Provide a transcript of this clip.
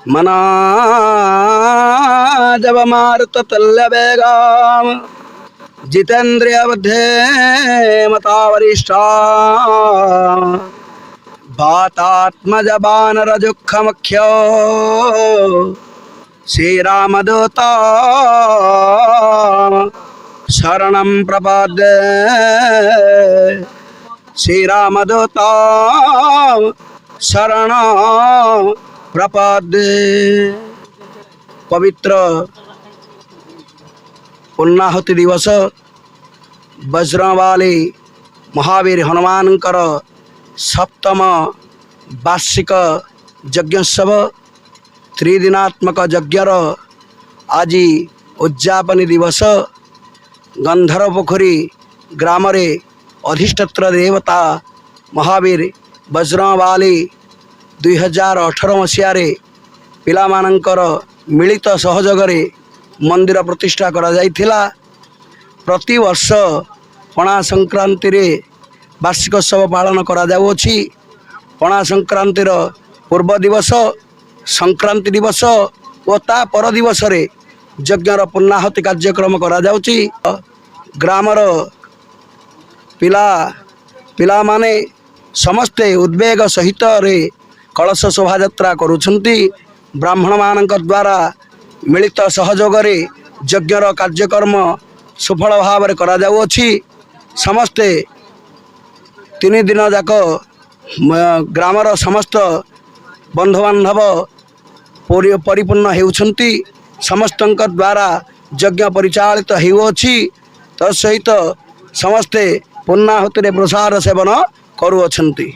मनाजव मारुततुल्य वेगम जितेन्द्रिय बुद्धे मता वरिष्ठा वातात्मज वानर दुःख मुख्यो श्रीरामदूता शरणं प्रपद्ये श्रीरामदूता शरणं प्रपद्ये। पवित्र पूर्णाहुति दिवस बजरंगबली महावीर हनुमानकर सप्तम वार्षिक यज्ञोत्सव त्रिदिनात्मक यज्ञर आज उद्यापन दिवस गंधर्व पोखरी ग्राम अधिष्ठात्र देवता महावीर बजरंगबली 2018 मसीह पिलामानंकर मिलित सहयोग मंदिर प्रतिष्ठा करा जाइथिला। प्रति वर्ष पणा संक्रांति रे वार्षिकोत्सव पालन करा जाउछि। पणा संक्रांतिर पूर्व दिवस संक्रांति दिवस और ता पर दिवस रे यज्ञर पूर्णाहुति कार्यक्रम करा जाउछि। ग्रामर पिला माने समस्ते उद्वेग सहित रे कलश शोभा यात्रा करुछंती। ब्राह्मण मानक द्वारा मिलित सहयोग रे यज्ञर कार्यक्रम सफल भाव में करा जाउछि। समस्ते 3 दिन जाक ग्रामर समस्त बंधु बांधव परिपूर्ण हेउछंती। समस्तंक द्वारा यज्ञ परिचालित हेउछि। तत्सहित समस्ते पूर्णाहुति रे प्रसाद सेवन करुअछंती।